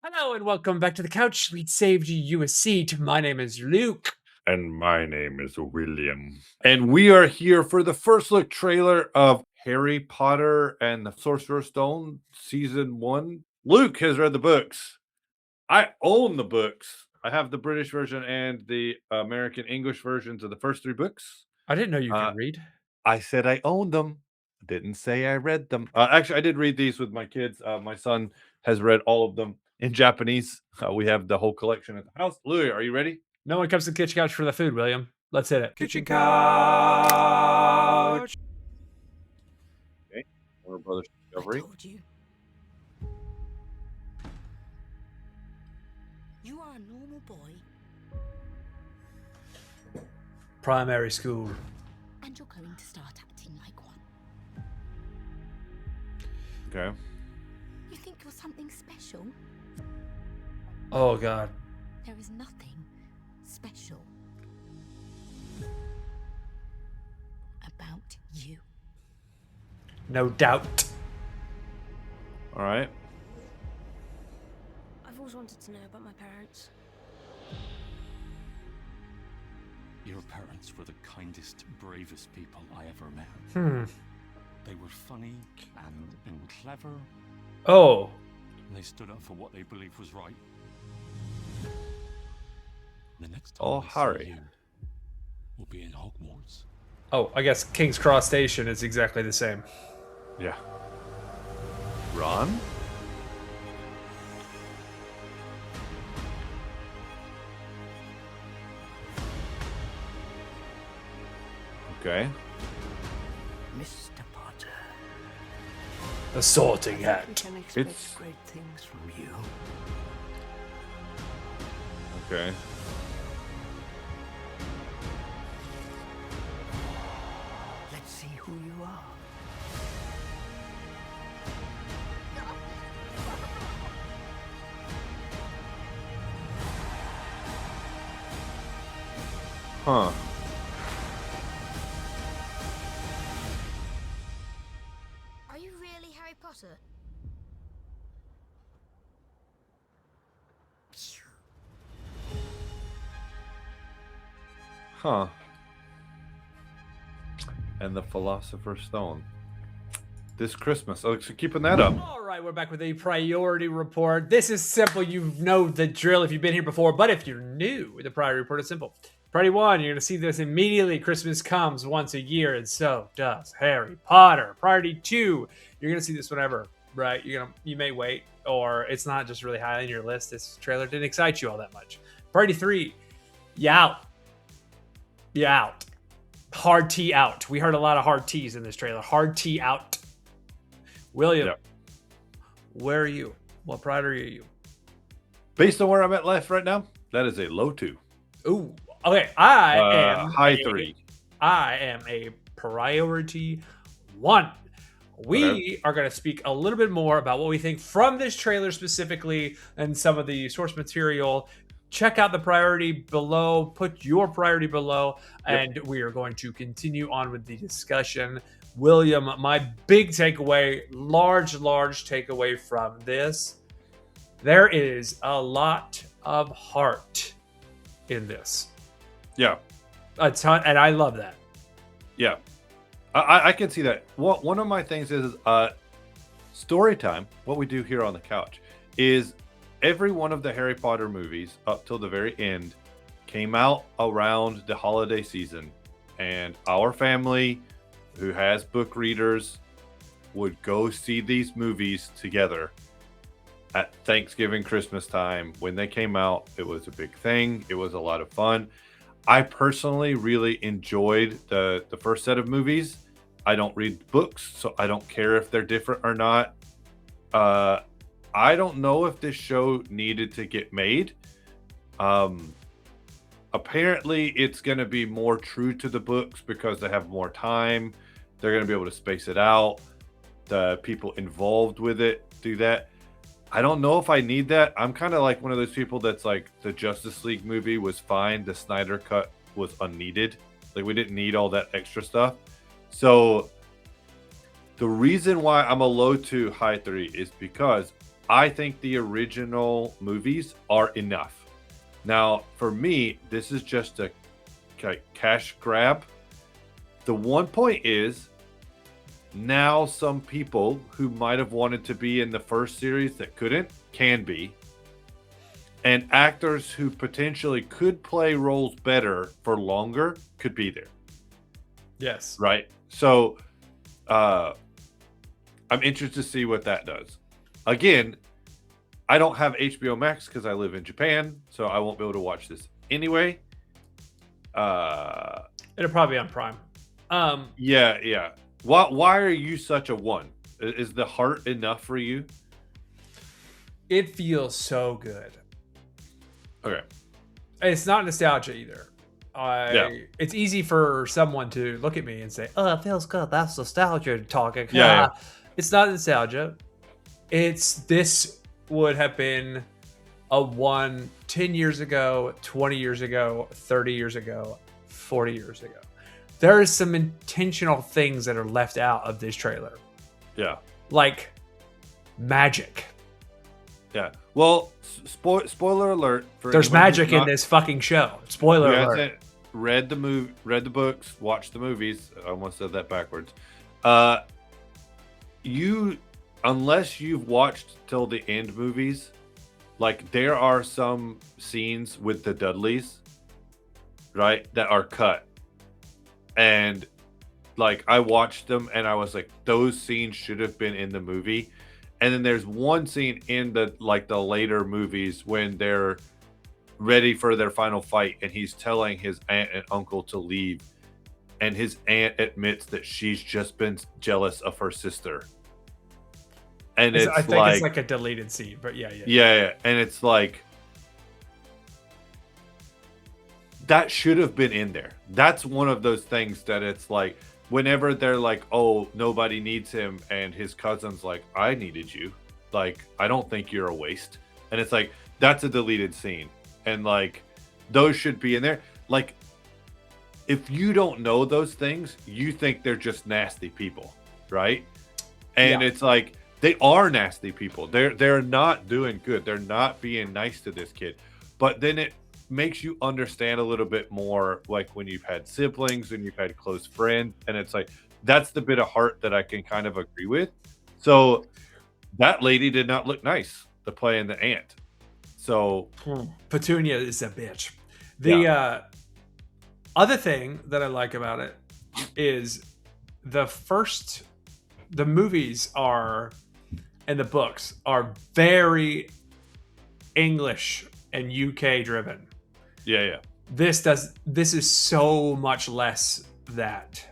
Hello and welcome back to the couch. Sweet saved you a seat. My name is Luke. And my name is William. And we are here for the first look trailer of Harry Potter and the Sorcerer's Stone Season 1. Luke has read the books. I own the books. I have the British version and the American English versions of the first three books. I didn't know you Uh, could read. I said I owned them. Didn't say I read them. Actually, I did read these with my kids. My son has read all of them in Japanese. We have the whole collection at the house. Louis, are you ready? No one comes to the kitchen couch for the food, William. Let's hit it. Kitchen couch. Okay. Warner Brothers Discovery. I told you. You are a normal boy, Primary school. and you're going to start acting like one. Okay. You think you're something special? Oh, God. There is nothing special about you. No doubt. All right. I've always wanted to know about my parents. Your parents were the kindest, bravest people I ever met. They were funny and clever, Oh. and they stood up for what they believed was right. The next Oh, time I Harry. see you, we'll be in Hogwarts. Oh, I guess King's Cross Station is exactly the same. Yeah. Ron? Okay. Mr. Potter, The Sorting we Hat. can expect It's- great things from you. Okay. Let's see who you are. Huh. Are you really Harry Potter? Huh. And the Philosopher's Stone. This Christmas. Oh, so keeping that up. All right, we're back with a priority report. This is simple. You know the drill if you've been here before, but if you're new, the priority report is simple. Priority 1, you're going to see this immediately. Christmas comes once a year, and so does Harry Potter. Priority 2, you're going to see this whenever, right? You may wait, or it's not just really high on your list. This trailer didn't excite you all that much. Priority 3, you out. You out. Hard T out. We heard a lot of hard T's in this trailer. Hard T out. William, Yep. where are you? What priority are you? Based on where I'm at life right now, that is a low 2. Ooh, okay. I am High 3. I am a priority 1. We are going to speak a little bit more about what we think from this trailer specifically and some of the source material. Check out the priority below, put your priority below, and we are going to continue on with the discussion. William, my big takeaway, large takeaway from this, there is a lot of heart in this. Yeah. A ton, and I love that. Yeah. I can see that. One of my things is story time. What we do here on the couch is every one of the Harry Potter movies up till the very end came out around the holiday season, and our family who has book readers would go see these movies together at Thanksgiving, Christmas time. When they came out, it was a big thing. It was a lot of fun. I personally really enjoyed the first set of movies. I don't read books, so I don't care if they're different or not. I don't know if this show needed to get made. Apparently, it's going to be more true to the books because they have more time. They're going to be able to space it out. The people involved with it do that. I don't know if I need that. I'm kind of like one of those people that's like, the Justice League movie was fine. The Snyder cut was unneeded. Like, we didn't need all that extra stuff. So the reason why I'm a low 2, high 3 is because I think the original movies are enough. Now, for me, this is just a cash grab. The one point is, now some people who might have wanted to be in the first series that couldn't, can be. And actors who potentially could play roles better for longer could be there. Yes. Right? So, I'm interested to see what that does. Again, I don't have HBO Max because I live in Japan, so I won't be able to watch this anyway. It'll probably be on Prime. Yeah. Why are you such a one? Is the heart enough for you? It feels so good. Okay. It's not nostalgia either. It's easy for someone to look at me and say, "Oh, it feels good. That's nostalgia talking." Yeah. It's not nostalgia. This would have been a one 10 years ago, 20 years ago, 30 years ago, 40 years ago. There is some intentional things that are left out of this trailer. Yeah. Like magic. Yeah. Well, spoiler alert. There's magic in this fucking show. Spoiler alert. Read the books, watched the movies. I almost said that backwards. Unless you've watched till the end movies, like there are some scenes with the Dudleys, right, that are cut. And like I watched them and I was like, those scenes should have been in the movie. And then there's one scene in the later movies when they're ready for their final fight and he's telling his aunt and uncle to leave, and his aunt admits that she's just been jealous of her sister. And I think it's like a deleted scene, but yeah. And it's like, that should have been in there. That's one of those things that it's like, whenever they're like, oh, nobody needs him, and his cousin's like, I needed you. Like, I don't think you're a waste. And it's like, that's a deleted scene. And like, those should be in there. Like, if you don't know those things, you think they're just nasty people, right? And it's like, they are nasty people. They're not doing good. They're not being nice to this kid. But then it makes you understand a little bit more, like when you've had siblings and you've had close friends, and it's like, that's the bit of heart that I can kind of agree with. So that lady did not look nice to play in the aunt. So Petunia is a bitch. The other thing that I like about it is the movies are, and the books are very English and UK driven. Yeah. This is so much less that.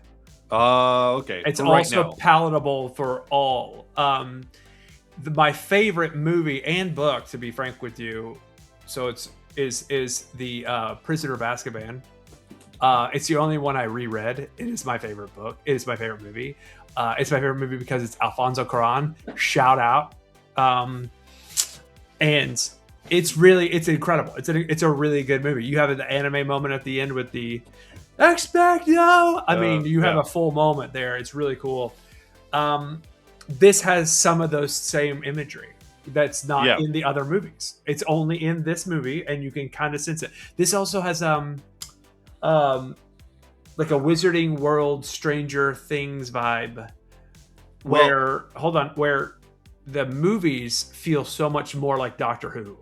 Okay. It's right also now, palatable for all. My favorite movie and book, to be frank with you, so is the Prisoner of Azkaban. It's the only one I reread. It is my favorite book. It is my favorite movie. It's my favorite movie because it's Alfonso Cuarón. Shout out. And it's incredible. It's a really good movie. You have an anime moment at the end with the expecto. I mean, you have a full moment there. It's really cool. This has some of those same imagery that's not in the other movies. It's only in this movie, and you can kind of sense it. This also has like a Wizarding World Stranger Things vibe, where the movies feel so much more like Doctor Who.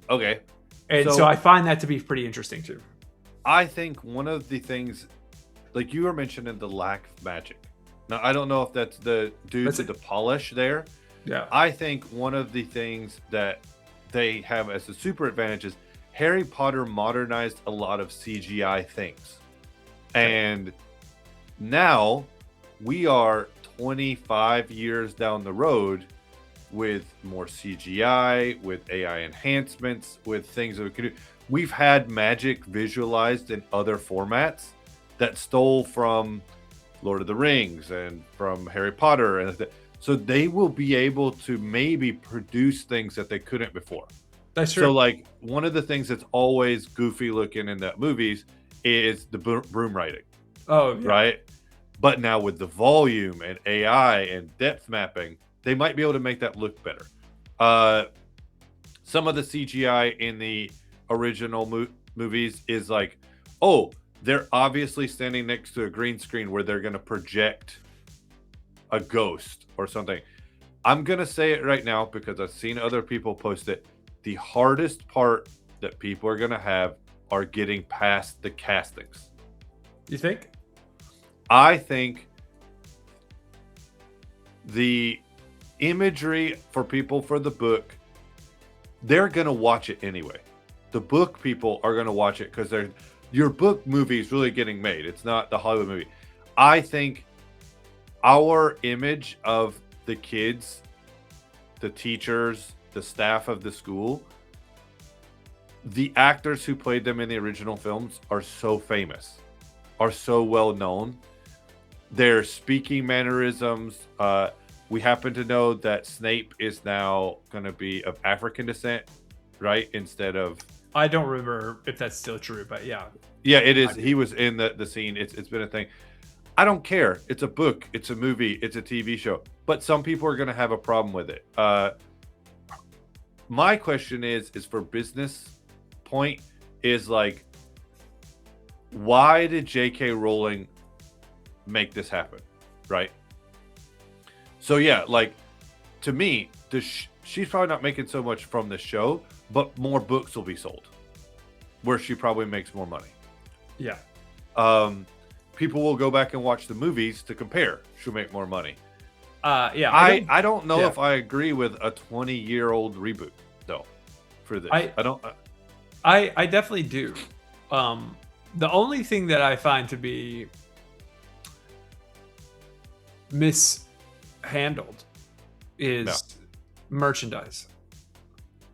Okay. And so I find that to be pretty interesting too. I think one of the things, like you were mentioning, the lack of magic. Now, I don't know if that's due to the polish there. Yeah. I think one of the things that they have as a super advantage is Harry Potter modernized a lot of CGI things. And now we are 25 years down the road with more CGI, with AI enhancements, with things that we can do. We've had magic visualized in other formats that stole from Lord of the Rings and from Harry Potter. And so they will be able to maybe produce things that they couldn't before. That's true. So like one of the things that's always goofy looking in the movies is the broom riding. Oh, yeah. Right? But now with the volume and AI and depth mapping, they might be able to make that look better. some of the CGI in the original movies is like, oh, they're obviously standing next to a green screen where they're going to project a ghost or something. I'm going to say it right now because I've seen other people post it. The hardest part that people are going to have are getting past the castings. You think? I think the imagery for people for the book, they're going to watch it anyway. The book people are going to watch it because your book movie is really getting made. It's not the Hollywood movie. I think our image of the kids, the teachers, the staff of the school, the actors who played them in the original films are so famous, are so well known. Their speaking mannerisms. We happen to know that Snape is now going to be of African descent, right? Instead of... I don't remember if that's still true, but yeah. Yeah, it is. He was in the scene. It's been a thing. I don't care. It's a book. It's a movie. It's a TV show. But some people are going to have a problem with it. My question is for business point, is like, why did J.K. Rowling make this happen, right? So yeah, like, to me, she's probably not making so much from the show, but more books will be sold, where she probably makes more money. Yeah. People will go back and watch the movies to compare. She'll make more money. Yeah. I don't know if I agree with a 20-year-old reboot though. For this, I don't. I definitely do. The only thing that I find to be mishandled is merchandise.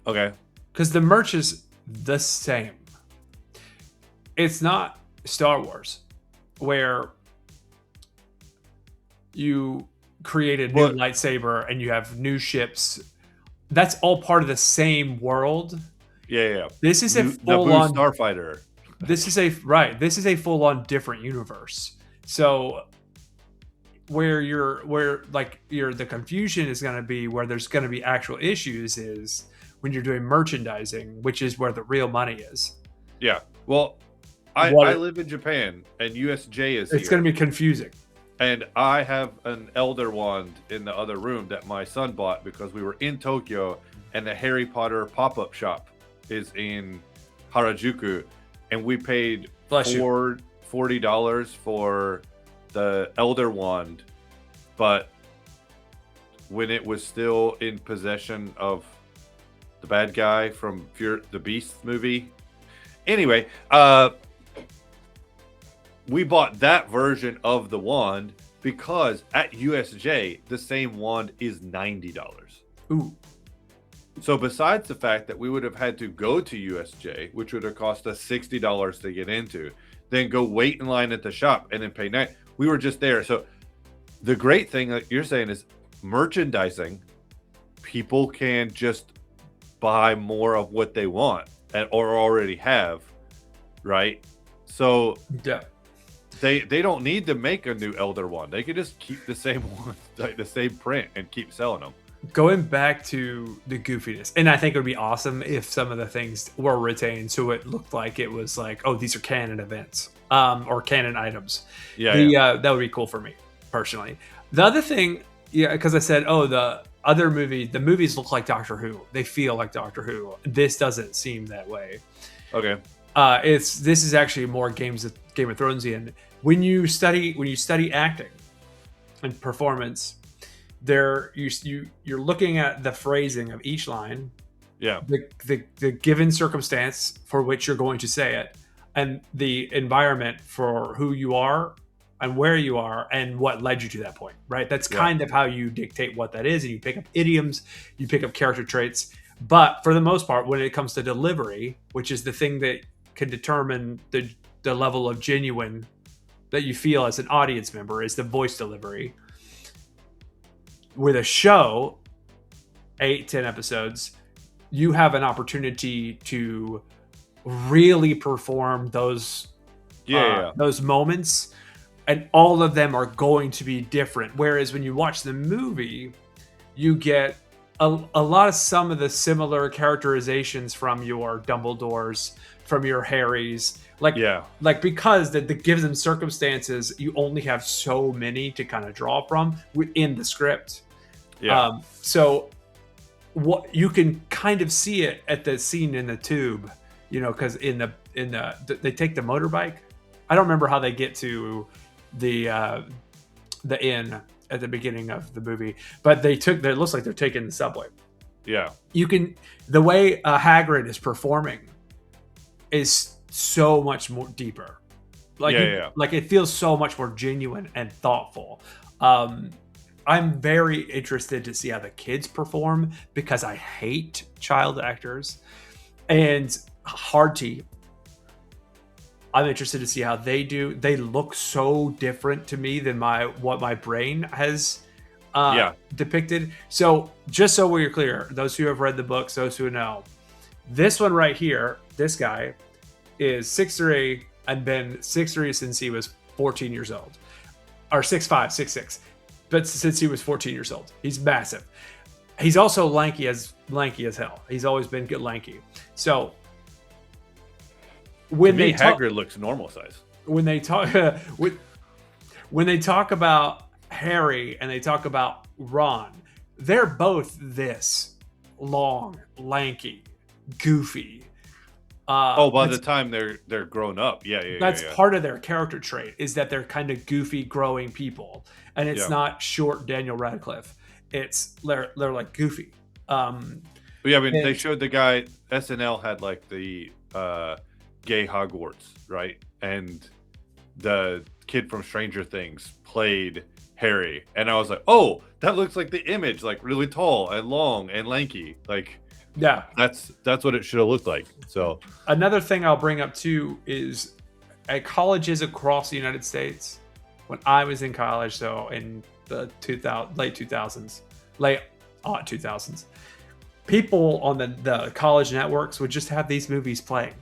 Okay. Because the merch is the same. It's not Star Wars, where you create a new lightsaber and you have new ships. That's all part of the same world. Yeah. This is a full-on Starfighter. This is a full-on different universe. So the confusion is going to be, where there's going to be actual issues, is when you're doing merchandising, which is where the real money is. Yeah. Well, I live in Japan, and USJ is here. It's going to be confusing. And I have an Elder Wand in the other room that my son bought because we were in Tokyo, and the Harry Potter pop-up shop is in Harajuku, and we paid $40 for the Elder Wand, but when it was still in possession of the bad guy from the Beast movie. Anyway, we bought that version of the wand because at USJ, the same wand is $90. Ooh. So besides the fact that we would have had to go to USJ, which would have cost us $60 to get into, then go wait in line at the shop and then pay $9, we were just there. So the great thing that you're saying is merchandising. People can just buy more of what they want or already have, right? So yeah, they don't need to make a new Elder Wand. They can just keep the same one, like the same print, and keep selling them. Going back to the goofiness, and I think it would be awesome if some of the things were retained, so it looked like it was like, oh, these are canon events, or canon items. That would be cool for me personally. The other thing, because I said, oh, the movies look like Doctor Who. They feel like Doctor Who. This doesn't seem that way. Okay. This is actually more Game of Thronesian. When you study acting and performance, you're looking at the phrasing of each line, the given circumstance for which you're going to say it, and the environment for who you are and where you are and what led you to that point, right? That's kind of how you dictate what that is, and you pick up idioms, you pick up character traits. But for the most part, when it comes to delivery, which is the thing that can determine the level of genuine that you feel as an audience member, is the voice delivery. With a show, 8-10 episodes, you have an opportunity to really perform those moments, and all of them are going to be different. Whereas when you watch the movie, you get a lot of some of the similar characterizations from your Dumbledores, from your Harrys, like because the given circumstances, you only have so many to kind of draw from within the script. So what you can kind of see it at the scene in the tube, because in the they take the motorbike. I don't remember how they get to the inn at the beginning of the movie, but it looks like they're taking the subway. Yeah. The way Hagrid is performing is so much more deeper. Like it feels so much more genuine and thoughtful. I'm very interested to see how the kids perform because I hate child actors. And Harty, I'm interested to see how they do. They look so different to me than what my brain has depicted. So just so we're clear, those who have read the books, those who know, this one right here, this guy is 6'3" and been 6'3" since he was 14 years old. Or 6'5", 6'6". But since he was 14 years old. He's massive. He's also lanky as hell. He's always been good lanky. So when they talk, Hagrid looks normal size. When they talk when they talk about Harry and they talk about Ron, they're both this long, lanky, goofy. By the time they're grown up, that's part of their character trait is that they're kind of goofy, growing people, and it's not short Daniel Radcliffe. It's they're like goofy. They showed the guy. SNL had like the gay Hogwarts, right? And the kid from Stranger Things played Harry, and I was like, oh, that looks like the image, like really tall and long and lanky, like. Yeah, that's what it should have looked like. So another thing I'll bring up too is at colleges across the United States, when I was in college, so in the late 2000s, people on the college networks would just have these movies playing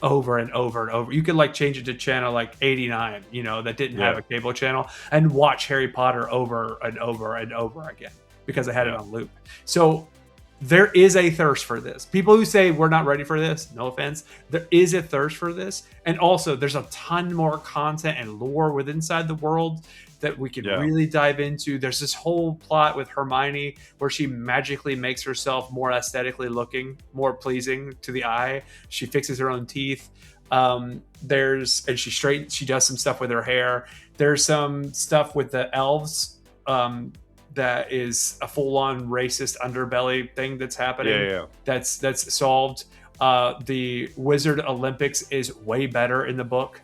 over and over and over. You could like change it to channel like 89, that didn't have a cable channel, and watch Harry Potter over and over and over again because they had it on loop. So there is a thirst for this. People who say we're not ready for this, no offense, there is a thirst for this. And also there's a ton more content and lore within inside the world that we can really dive into. There's this whole plot with Hermione where she magically makes herself more aesthetically looking, more pleasing to the eye. She fixes her own teeth. She does some stuff with her hair. There's some stuff with the elves, that is a full-on racist underbelly thing that's happening. That's solved. The Wizard Olympics is way better in the book,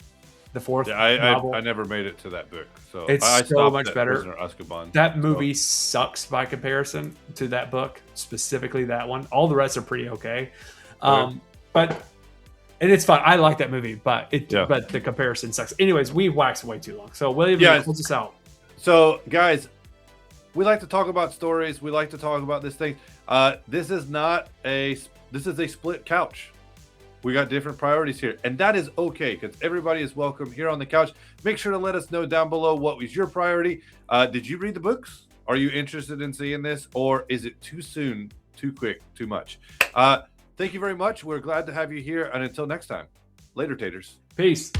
the fourth novel. I never made it to that book, so it's I so much better. Prisoner Azkaban, that movie sucks by comparison to that book, specifically that one. All the rest are pretty okay, and it's fun. I like that movie, but the comparison sucks. Anyways, we waxed way too long, so William, close us out. So guys, we like to talk about stories. We like to talk about this thing. This is a split couch. We got different priorities here, and that is okay because everybody is welcome here on the couch. Make sure to let us know down below what was your priority. Did you read the books? Are you interested in seeing this, or is it too soon, too quick, too much? Thank you very much. We're glad to have you here, and until next time, later, taters. Peace.